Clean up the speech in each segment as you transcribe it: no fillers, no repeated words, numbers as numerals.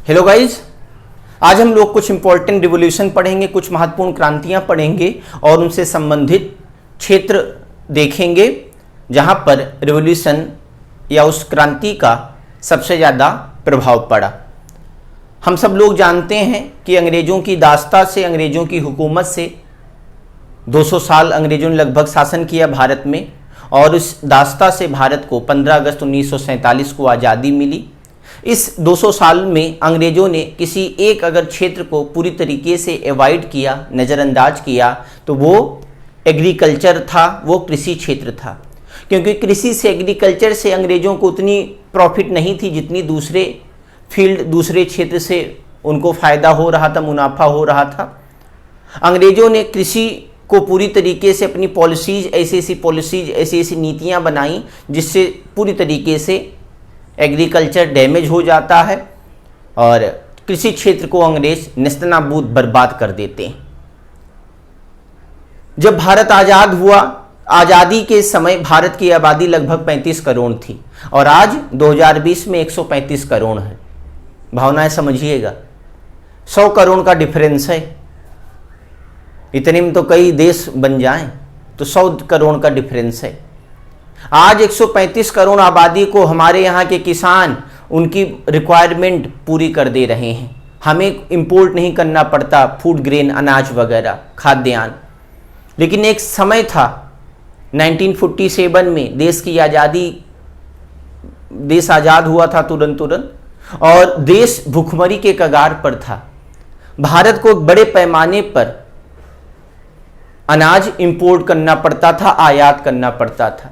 Hello guys, आज हम लोग कुछ इंपॉर्टेंट रिवोल्यूशन पढ़ेंगे, कुछ महत्वपूर्ण क्रांतियां पढ़ेंगे और उनसे संबंधित क्षेत्र देखेंगे जहां पर रिवोल्यूशन या उस क्रांति का सबसे ज़्यादा प्रभाव पड़ा। हम सब लोग जानते हैं कि अंग्रेज़ों की दास्ता से, अंग्रेज़ों की हुकूमत से 200 साल अंग्रेज़ों ने लगभग शासन किया भारत में, और इस दास्ता से भारत को 15 अगस्त 1947 को आज़ादी मिली। इस 200 साल में अंग्रेज़ों ने किसी एक अगर क्षेत्र को पूरी तरीके से अवॉइड किया, नज़रअंदाज किया, तो वो एग्रीकल्चर था, वो कृषि क्षेत्र था। क्योंकि कृषि से, एग्रीकल्चर से अंग्रेज़ों को उतनी प्रॉफिट नहीं थी जितनी दूसरे फील्ड, दूसरे क्षेत्र से उनको फ़ायदा हो रहा था, मुनाफा हो रहा था। अंग्रेज़ों ने कृषि को पूरी तरीके से अपनी पॉलिसीज़, ऐसी ऐसी नीतियाँ बनाई जिससे पूरी तरीके से एग्रीकल्चर डैमेज हो जाता है और कृषि क्षेत्र को अंग्रेज नेस्तनाबूद बर्बाद कर देते हैं। जब भारत आज़ाद हुआ, आज़ादी के समय भारत की आबादी लगभग 35 करोड़ थी और आज 2020 में 135 करोड़ है। भावनाएं समझिएगा, 100 करोड़ का डिफरेंस है। इतने में तो कई देश बन जाएं, तो 100 करोड़ का डिफरेंस है। आज 135 करोड़ आबादी को हमारे यहाँ के किसान उनकी रिक्वायरमेंट पूरी कर दे रहे हैं। हमें इंपोर्ट नहीं करना पड़ता फूड ग्रेन, अनाज वगैरह, खाद्यान्न। लेकिन एक समय था 1947 में देश की आज़ादी, देश आज़ाद हुआ था तुरंत और देश भूखमरी के कगार पर था। भारत को बड़े पैमाने पर अनाज इंपोर्ट करना पड़ता था, आयात करना पड़ता था।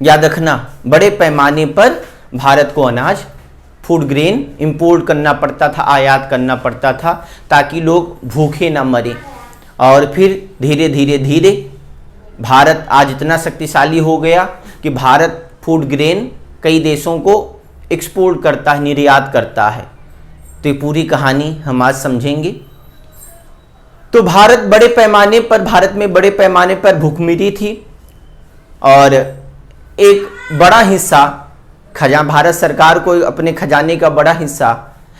याद रखना, बड़े पैमाने पर भारत को अनाज, फूड ग्रेन इंपोर्ट करना पड़ता था, आयात करना पड़ता था, ताकि लोग भूखे ना मरें। और फिर धीरे धीरे भारत आज इतना शक्तिशाली हो गया कि भारत फूड ग्रेन कई देशों को एक्सपोर्ट करता है, निर्यात करता है। तो ये पूरी कहानी हम आज समझेंगे। तो भारत में बड़े पैमाने पर भूखमरी थी और एक बड़ा हिस्सा भारत सरकार को अपने खजाने का बड़ा हिस्सा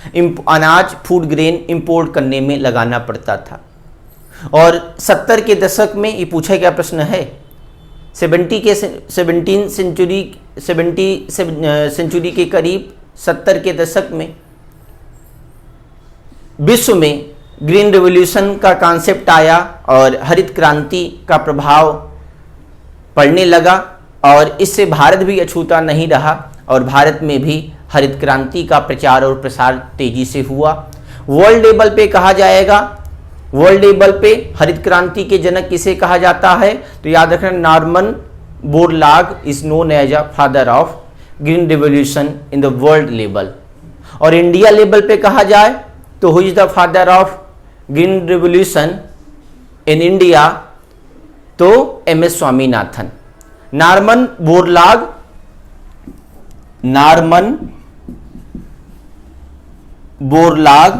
अनाज, फूड ग्रेन इंपोर्ट करने में लगाना पड़ता था। और 70 के दशक में ये पूछा गया प्रश्न है, 17 सेंचुरी के करीब 70 के दशक में विश्व में ग्रीन रिवॉल्यूशन का कॉन्सेप्ट आया और हरित क्रांति का प्रभाव पड़ने लगा और इससे भारत भी अछूता नहीं रहा और भारत में भी हरित क्रांति का प्रचार और प्रसार तेजी से हुआ। वर्ल्ड लेवल पे कहा जाएगा, वर्ल्ड लेवल पे हरित क्रांति के जनक किसे कहा जाता है? तो याद रखना, Norman Borlaug is known as a father of green revolution in the world level. और इंडिया लेवल पे कहा जाए तो who is the father of green revolution in India? तो MS स्वामीनाथन। नॉर्मन बोरलाग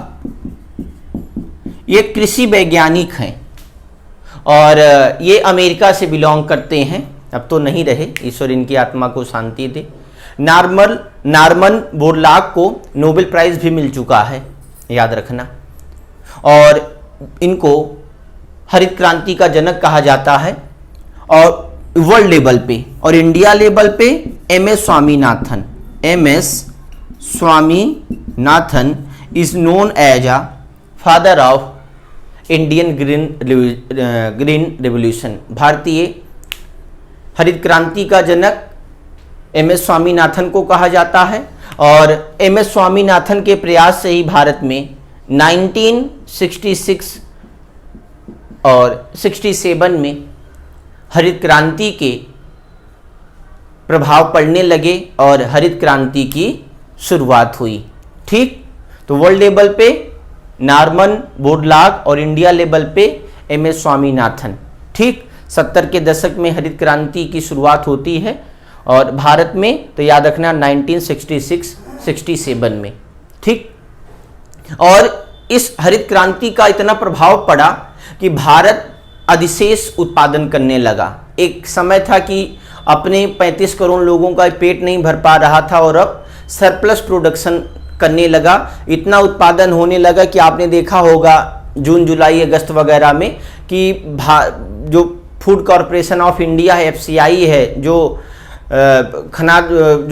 ये कृषि वैज्ञानिक हैं और ये अमेरिका से बिलोंग करते हैं, अब तो नहीं रहे, ईश्वर इनकी आत्मा को शांति दे। नॉर्मन बोरलाग को नोबेल प्राइज भी मिल चुका है, याद रखना। और इनको हरित क्रांति का जनक कहा जाता है और वर्ल्ड लेवल पे। और इंडिया लेवल पे MS Swaminathan is known as a father of Indian green revolution. भारतीय हरित क्रांति का जनक MS स्वामीनाथन को कहा जाता है और MS स्वामीनाथन के प्रयास से ही भारत में 1966 और 67 में हरित क्रांति के प्रभाव पड़ने लगे और हरित क्रांति की शुरुआत हुई। ठीक, तो वर्ल्ड लेवल पे नॉर्मन बोरलाग और इंडिया लेवल पे MS स्वामीनाथन। ठीक, 70 के दशक में हरित क्रांति की शुरुआत होती है और भारत में तो याद रखना 1966-67 में। ठीक, और इस हरित क्रांति का इतना प्रभाव पड़ा कि भारत अधिशेष उत्पादन करने लगा। एक समय था कि अपने 35 करोड़ लोगों का पेट नहीं भर पा रहा था और अब सरप्लस प्रोडक्शन करने लगा, इतना उत्पादन होने लगा कि आपने देखा होगा जून जुलाई अगस्त वगैरह में कि जो फूड कॉरपोरेशन ऑफ इंडिया है, FCI है, जो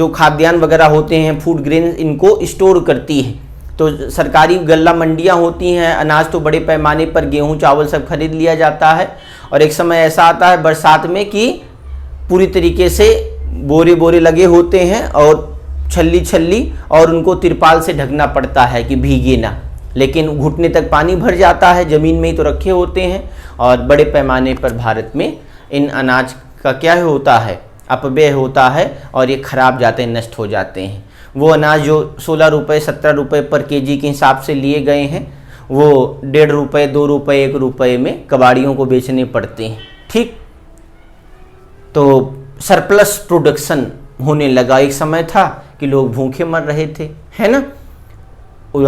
खाद्यान्न वगैरह होते हैं, फूड ग्रेन, इनको स्टोर करती है। तो सरकारी गल्ला मंडियां होती हैं, अनाज तो बड़े पैमाने पर गेहूं चावल सब खरीद लिया जाता है। और एक समय ऐसा आता है बरसात में कि पूरी तरीके से बोरे बोरे लगे होते हैं और छल्ली छल्ली, और उनको तिरपाल से ढकना पड़ता है कि भीगे ना, लेकिन घुटने तक पानी भर जाता है, ज़मीन में ही तो रखे होते हैं। और बड़े पैमाने पर भारत में इन अनाज का क्या होता है, अपव्यय होता है और ये खराब जाते हैं, नष्ट हो जाते हैं। वो अनाज जो 16 रुपये 17 रुपये पर केजी के हिसाब से लिए गए हैं, वो 1.5 रुपये 2 रुपये 1 रुपये में कबाड़ियों को बेचने पड़ते हैं। ठीक, तो सरप्लस प्रोडक्शन होने लगा। एक समय था कि लोग भूखे मर रहे थे, है ना,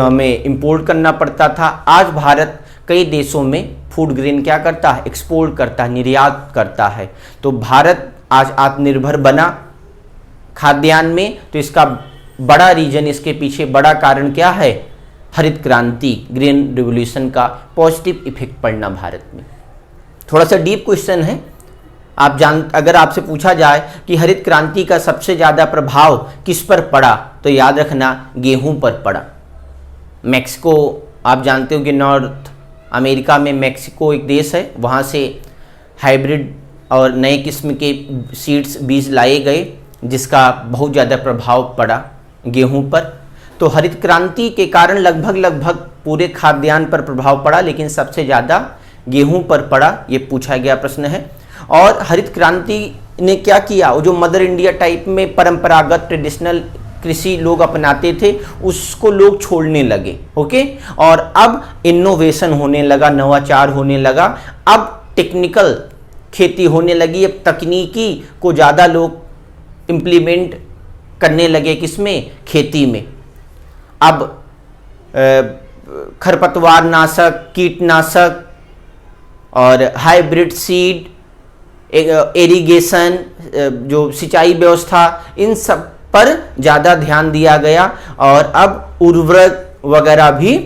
हमें इंपोर्ट करना पड़ता था। आज भारत कई देशों में फूड ग्रेन क्या करता है, एक्सपोर्ट करता है, निर्यात करता है। तो भारत आज आत्मनिर्भर बना खाद्यान्न में। तो इसका बड़ा रीजन, इसके पीछे बड़ा कारण क्या है, हरित क्रांति, ग्रीन रिवॉल्यूशन का पॉजिटिव इफेक्ट पड़ना भारत में। थोड़ा सा डीप क्वेश्चन है। अगर आपसे पूछा जाए कि हरित क्रांति का सबसे ज़्यादा प्रभाव किस पर पड़ा, तो याद रखना गेहूं पर पड़ा। मैक्सिको, आप जानते हो कि नॉर्थ अमेरिका में मैक्सिको एक देश है, वहाँ से हाइब्रिड और नए किस्म के सीड्स, बीज लाए गए, जिसका बहुत ज़्यादा प्रभाव पड़ा गेहूं पर। तो हरित क्रांति के कारण लगभग पूरे खाद्यान्न पर प्रभाव पड़ा, लेकिन सबसे ज़्यादा गेहूं पर पड़ा, ये पूछा गया प्रश्न है। और हरित क्रांति ने क्या किया, वो जो मदर इंडिया टाइप में परंपरागत ट्रेडिशनल कृषि लोग अपनाते थे, उसको लोग छोड़ने लगे। ओके, और अब इनोवेशन होने लगा, नवाचार होने लगा, अब टेक्निकल खेती होने लगी, अब तकनीकी को ज़्यादा लोग इम्प्लीमेंट करने लगे, किसमें, खेती में। अब खरपतवार नाशक, कीटनाशक और हाइब्रिड सीड, इरिगेशन, जो सिंचाई व्यवस्था, इन सब पर ज़्यादा ध्यान दिया गया। और अब उर्वरक वगैरह भी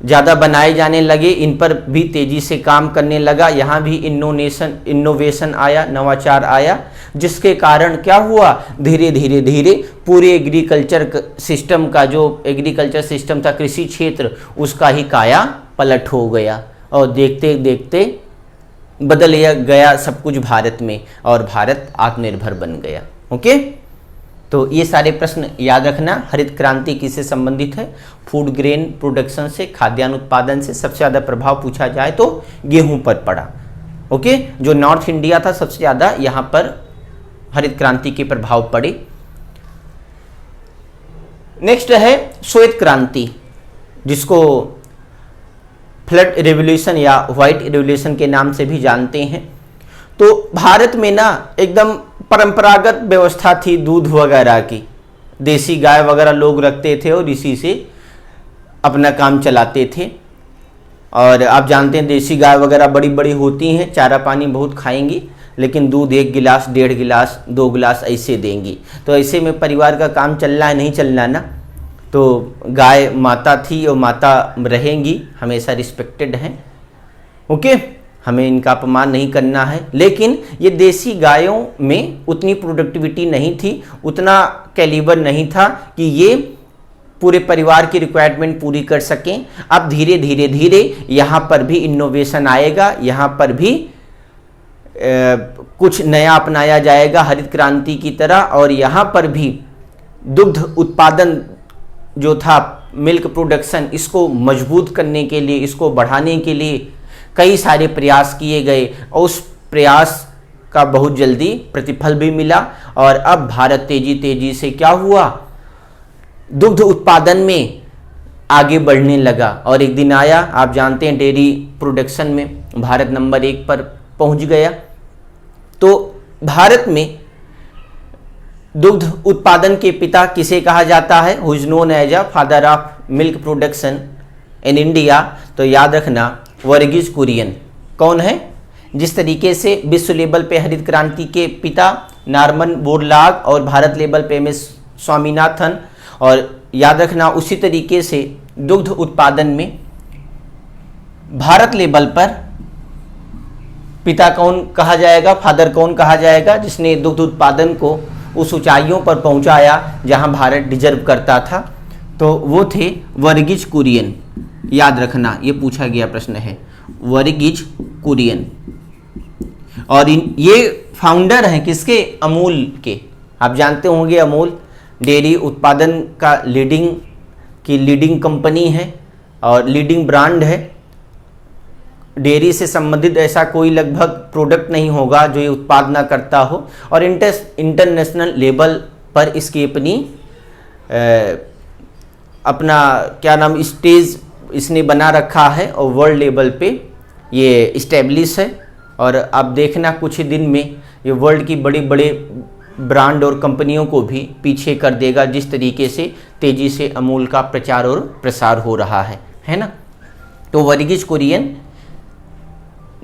ज़्यादा बनाए जाने लगे, इन पर भी तेज़ी से काम करने लगा। यहाँ भी इनोवेशन आया, नवाचार आया, जिसके कारण क्या हुआ, धीरे धीरे पूरे एग्रीकल्चर सिस्टम का, जो एग्रीकल्चर सिस्टम था, कृषि क्षेत्र, उसका ही काया पलट हो गया। और देखते देखते बदल गया सब कुछ भारत में, और भारत आत्मनिर्भर बन गया। ओके, तो ये सारे प्रश्न याद रखना। हरित क्रांति किससे संबंधित है, फूड ग्रेन प्रोडक्शन से, खाद्यान्न उत्पादन से। सबसे ज़्यादा प्रभाव पूछा जाए तो गेहूं पर पड़ा। ओके, जो नॉर्थ इंडिया था, सबसे ज़्यादा यहाँ पर हरित क्रांति के प्रभाव पड़े। नेक्स्ट है श्वेत क्रांति, जिसको फ्लड रिवॉल्यूशन या व्हाइट रिवॉल्यूशन के नाम से भी जानते हैं। तो भारत में ना एकदम परंपरागत व्यवस्था थी दूध वगैरह की, देसी गाय वगैरह लोग रखते थे और इसी से अपना काम चलाते थे। और आप जानते हैं देसी गाय वगैरह बड़ी बड़ी होती हैं, चारा पानी बहुत खाएंगी, लेकिन दूध 1 गिलास 1.5 गिलास 2 गिलास ऐसे देंगी। तो ऐसे में परिवार का काम चलना है नहीं चलना ना। तो गाय माता थी और माता रहेंगी, हमेशा रिस्पेक्टेड हैं। ओके, हमें इनका अपमान नहीं करना है। लेकिन ये देसी गायों में उतनी प्रोडक्टिविटी नहीं थी, उतना कैलिबर नहीं था कि ये पूरे परिवार की रिक्वायरमेंट पूरी कर सकें। अब धीरे धीरे यहाँ पर भी इनोवेशन आएगा, यहाँ पर भी कुछ नया अपनाया जाएगा हरित क्रांति की तरह। और यहाँ पर भी दुग्ध उत्पादन जो था, मिल्क प्रोडक्शन, इसको मजबूत करने के लिए, इसको बढ़ाने के लिए कई सारे प्रयास किए गए, और उस प्रयास का बहुत जल्दी प्रतिफल भी मिला। और अब भारत तेजी से क्या हुआ, दुग्ध उत्पादन में आगे बढ़ने लगा। और एक दिन आया, आप जानते हैं डेयरी प्रोडक्शन में भारत नंबर 1 पर पहुंच गया। तो भारत में दुग्ध उत्पादन के पिता किसे कहा जाता है, who is known as a father of milk production in India? तो याद रखना, वर्गीज कुरियन। कौन है? जिस तरीके से विश्व लेवल पे हरित क्रांति के पिता नॉर्मन बोरलॉग और भारत लेवल पे एम एस स्वामीनाथन और याद रखना उसी तरीके से दुग्ध उत्पादन में भारत लेवल पर पिता कौन कहा जाएगा, फादर कौन कहा जाएगा, जिसने दुग्ध उत्पादन को उस ऊंचाइयों पर पहुंचाया जहां भारत डिजर्व करता था, तो वो थे वर्गीज कुरियन। याद रखना ये पूछा गया प्रश्न है, वर्गीज कुरियन। और ये फाउंडर हैं किसके, अमूल के। आप जानते होंगे अमूल डेयरी उत्पादन का लीडिंग कंपनी है और लीडिंग ब्रांड है। डेयरी से संबंधित ऐसा कोई लगभग प्रोडक्ट नहीं होगा जो ये उत्पाद ना करता हो, और इंटरनेशनल लेवल पर इसकी अपना क्या नाम स्टेज इसने बना रखा है और वर्ल्ड लेवल पे ये इस्टेब्लिश है। और अब देखना कुछ ही दिन में ये वर्ल्ड की बड़े बड़े ब्रांड और कंपनियों को भी पीछे कर देगा, जिस तरीके से तेज़ी से अमूल का प्रचार और प्रसार हो रहा है ना। तो वर्गीज कुरियन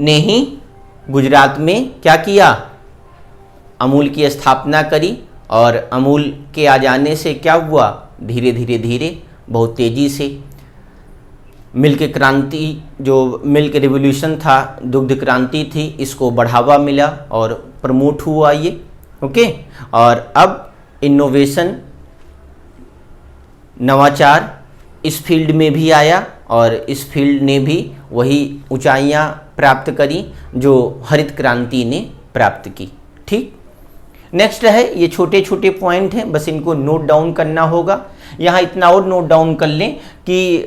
ने ही गुजरात में क्या किया, अमूल की स्थापना करी, और अमूल के आ जाने से क्या हुआ, धीरे धीरे बहुत तेज़ी से मिल्क क्रांति, जो मिल्क रिवॉल्यूशन था, दुग्ध क्रांति थी, इसको बढ़ावा मिला और प्रमोट हुआ ये। ओके, और अब इनोवेशन, नवाचार इस फील्ड में भी आया और इस फील्ड ने भी वही ऊंचाइयां प्राप्त करी जो हरित क्रांति ने प्राप्त की। ठीक, नेक्स्ट है, ये छोटे छोटे पॉइंट हैं, बस इनको नोट डाउन करना होगा। यहाँ इतना और नोट डाउन कर लें कि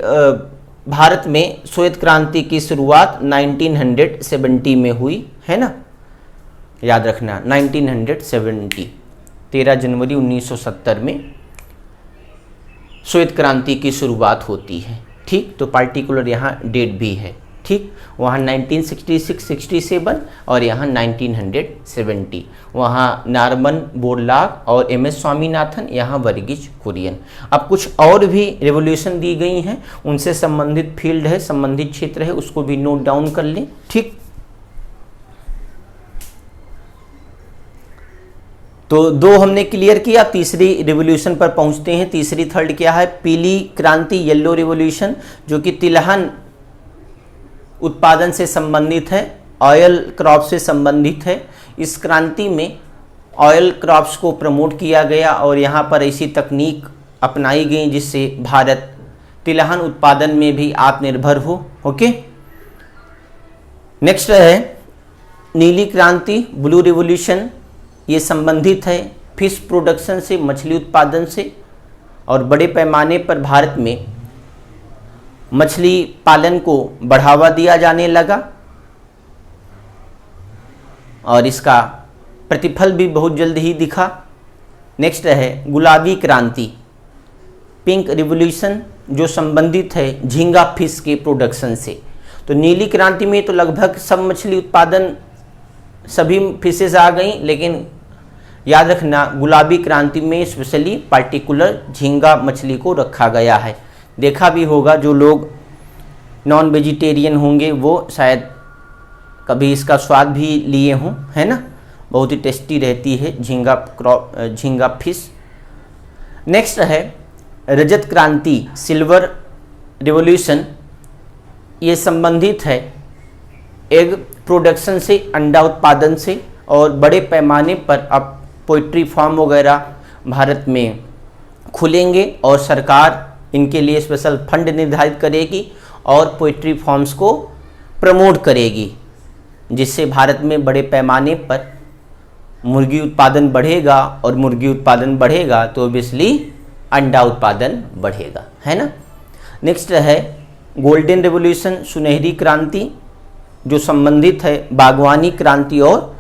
भारत में श्वेत क्रांति की शुरुआत 1970 में हुई है ना, याद रखना 1970, 13 जनवरी 1970 में श्वेत क्रांति की शुरुआत होती है। ठीक, तो पार्टिकुलर यहाँ डेट भी है। ठीक, वहाँ 1966-67 और यहाँ 1970, वहाँ नारमन बोरलाग और MS स्वामीनाथन, यहाँ वर्गीज कुरियन। अब कुछ और भी रेवोल्यूशन दी गई हैं, उनसे संबंधित फील्ड है, संबंधित क्षेत्र है, उसको भी नोट डाउन कर लें। ठीक, तो दो हमने क्लियर किया, तीसरी रिवॉल्यूशन पर पहुंचते हैं। तीसरी थर्ड क्या है, पीली क्रांति, येलो रिवॉल्यूशन, जो कि तिलहन उत्पादन से संबंधित है, ऑयल क्रॉप से संबंधित है। इस क्रांति में ऑयल क्रॉप्स को प्रमोट किया गया और यहाँ पर ऐसी तकनीक अपनाई गई जिससे भारत तिलहन उत्पादन में भी आत्मनिर्भर हो। ओके, नेक्स्ट है नीली क्रांति, ब्लू रिवॉल्यूशन। ये संबंधित है फिश प्रोडक्शन से, मछली उत्पादन से, और बड़े पैमाने पर भारत में मछली पालन को बढ़ावा दिया जाने लगा और इसका प्रतिफल भी बहुत जल्द ही दिखा। नेक्स्ट है गुलाबी क्रांति, पिंक रिवॉल्यूशन, जो संबंधित है झींगा फिश के प्रोडक्शन से। तो नीली क्रांति में तो लगभग सब मछली उत्पादन, सभी फिशेज आ गई, लेकिन याद रखना गुलाबी क्रांति में स्पेशली पार्टिकुलर झींगा मछली को रखा गया है। देखा भी होगा, जो लोग नॉन वेजिटेरियन होंगे वो शायद कभी इसका स्वाद भी लिए हों, है ना, बहुत ही टेस्टी रहती है झींगा फिश। नेक्स्ट है रजत क्रांति, सिल्वर रिवॉल्यूशन। ये संबंधित है एग प्रोडक्शन से, अंडा उत्पादन से, और बड़े पैमाने पर अब पोल्ट्री फार्म वगैरह भारत में खुलेंगे और सरकार इनके लिए स्पेशल फंड निर्धारित करेगी और पोल्ट्री फार्म्स को प्रमोट करेगी, जिससे भारत में बड़े पैमाने पर मुर्गी उत्पादन बढ़ेगा, और मुर्गी उत्पादन बढ़ेगा तो ऑब्वियसली अंडा उत्पादन बढ़ेगा, है ना। नेक्स्ट है गोल्डन रिवॉल्यूशन, सुनहरी क्रांति, जो संबंधित है बागवानी क्रांति और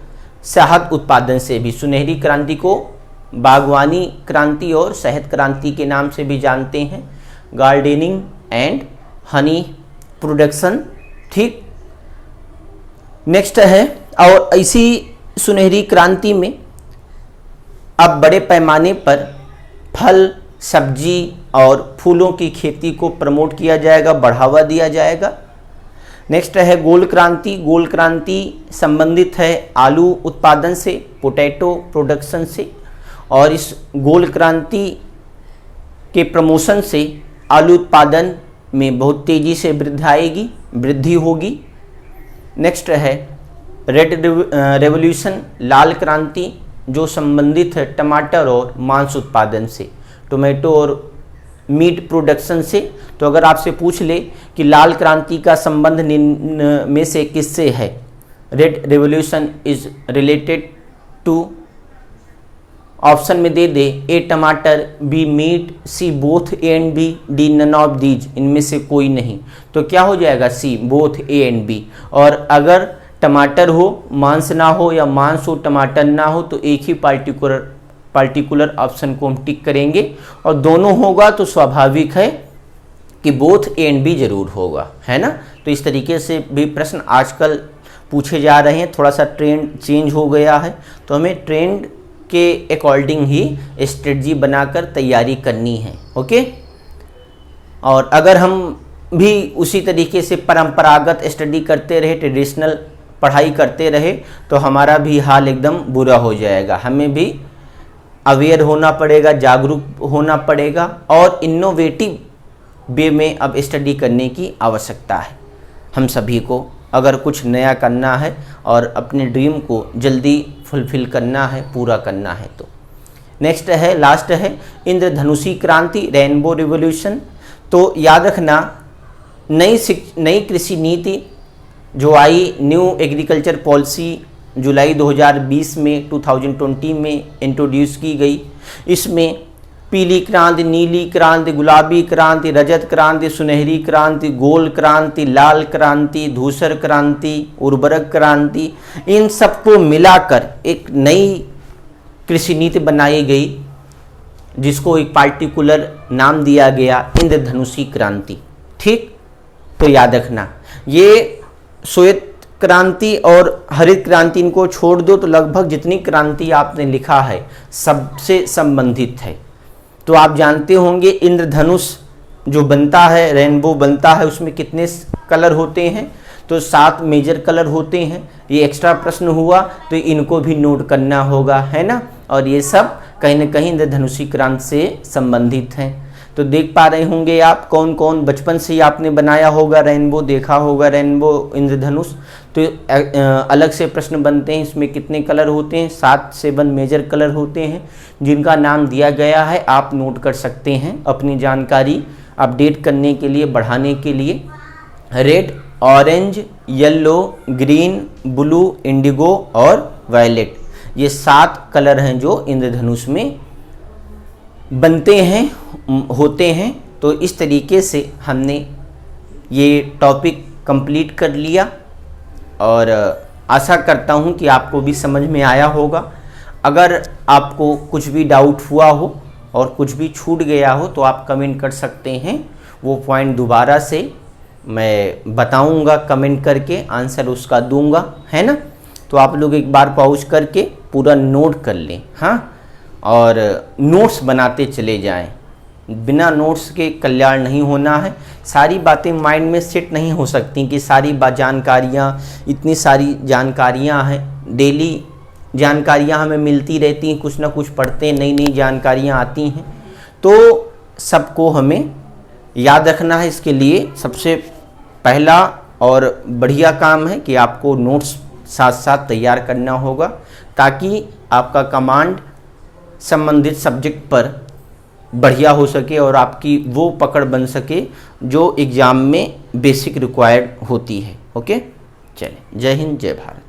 शहद उत्पादन से भी। सुनहरी क्रांति को बागवानी क्रांति और शहद क्रांति के नाम से भी जानते हैं, गार्डनिंग एंड हनी प्रोडक्शन। ठीक, नेक्स्ट है, और इसी सुनहरी क्रांति में अब बड़े पैमाने पर फल, सब्जी और फूलों की खेती को प्रमोट किया जाएगा, बढ़ावा दिया जाएगा। नेक्स्ट है गोल्ड क्रांति। गोल्ड क्रांति संबंधित है आलू उत्पादन से, पोटैटो प्रोडक्शन से, और इस गोल्ड क्रांति के प्रमोशन से आलू उत्पादन में बहुत तेज़ी से वृद्धि होगी। नेक्स्ट है रेड रेवोल्यूशन, लाल क्रांति, जो संबंधित है टमाटर और मांस उत्पादन से, टोमेटो और मीट प्रोडक्शन से। तो अगर आपसे पूछ ले कि लाल क्रांति का संबंध निम्न में से किससे है, red revolution is related to, option में दे दे ए टमाटर, B meat, C both A and B, D none of these, इनमें से कोई नहीं। तो क्या हो जाएगा, C both A and B. और अगर टमाटर हो मांस ना हो या मांस हो टमाटर ना हो तो एक ही पार्टिकुलर ऑप्शन को हम टिक करेंगे, और दोनों होगा तो स्वाभाविक है कि बोथ ए एंड बी जरूर होगा, है ना। तो इस तरीके से भी प्रश्न आजकल पूछे जा रहे हैं। थोड़ा सा ट्रेंड चेंज हो गया है, तो हमें ट्रेंड के अकॉर्डिंग ही स्ट्रेटजी बनाकर तैयारी करनी है। ओके, और अगर हम भी उसी तरीके से परंपरागत स्टडी करते रहे, ट्रेडिशनल पढ़ाई करते रहे, तो हमारा भी हाल एकदम बुरा हो जाएगा। हमें भी अवेयर होना पड़ेगा, जागरूक होना पड़ेगा, और इनोवेटिव वे में अब स्टडी करने की आवश्यकता है हम सभी को, अगर कुछ नया करना है और अपने ड्रीम को जल्दी फुलफिल करना है, पूरा करना है। तो नेक्स्ट है, लास्ट है इंद्रधनुषी क्रांति, रेनबो रिवॉल्यूशन। तो याद रखना, नई कृषि नीति जो आई, न्यू एग्रीकल्चर पॉलिसी जुलाई 2020 में 2020 में इंट्रोड्यूस की गई। इसमें पीली क्रांति, नीली क्रांति, गुलाबी क्रांति, रजत क्रांति, सुनहरी क्रांति, गोल क्रांति, लाल क्रांति, धूसर क्रांति, उर्वरक क्रांति, इन सबको मिलाकर एक नई कृषि नीति बनाई गई, जिसको एक पार्टिकुलर नाम दिया गया इंद्रधनुषी क्रांति। ठीक, तो याद रखना, ये श्वेत क्रांति और हरित क्रांति इनको छोड़ दो तो लगभग जितनी क्रांति आपने लिखा है सबसे संबंधित है। तो आप जानते होंगे इंद्रधनुष जो बनता है, रेनबो बनता है, उसमें कितने कलर होते हैं, तो 7 मेजर कलर होते हैं। ये एक्स्ट्रा प्रश्न हुआ तो इनको भी नोट करना होगा, है ना। और ये सब कहीं ना कहीं इंद्रधनुषी क्रांति से संबंधित हैं। तो देख पा रहे होंगे आप कौन कौन बचपन से ही आपने बनाया होगा रेनबो, देखा होगा रेनबो, इंद्रधनुष। तो अलग से प्रश्न बनते हैं, इसमें कितने कलर होते हैं, 7 मेजर कलर होते हैं, जिनका नाम दिया गया है। आप नोट कर सकते हैं अपनी जानकारी अपडेट करने के लिए, बढ़ाने के लिए। Red, orange, yellow, green, blue, Indigo और वायलेट, ये 7 कलर हैं जो इंद्रधनुष में बनते हैं, होते हैं। तो इस तरीके से हमने ये टॉपिक कंप्लीट कर लिया, और आशा करता हूँ कि आपको भी समझ में आया होगा। अगर आपको कुछ भी डाउट हुआ हो और कुछ भी छूट गया हो तो आप कमेंट कर सकते हैं, वो पॉइंट दोबारा से मैं बताऊंगा, कमेंट करके आंसर उसका दूंगा, है ना। तो आप लोग एक बार पॉज करके पूरा नोट कर लें, हाँ, और नोट्स बनाते चले जाएं। बिना नोट्स के कल्याण नहीं होना है। सारी बातें माइंड में सेट नहीं हो सकती कि सारी जानकारियाँ, इतनी सारी जानकारियाँ हैं, डेली जानकारियाँ हमें मिलती रहती हैं, कुछ ना कुछ पढ़ते हैं, नई नई जानकारियाँ आती हैं, तो सबको हमें याद रखना है। इसके लिए सबसे पहला और बढ़िया काम है कि आपको नोट्स साथ साथ तैयार करना होगा, ताकि आपका कमांड संबंधित सब्जेक्ट पर बढ़िया हो सके और आपकी वो पकड़ बन सके जो एग्ज़ाम में बेसिक रिक्वायर्ड होती है। ओके, चलिए, जय हिंद, जय भारत।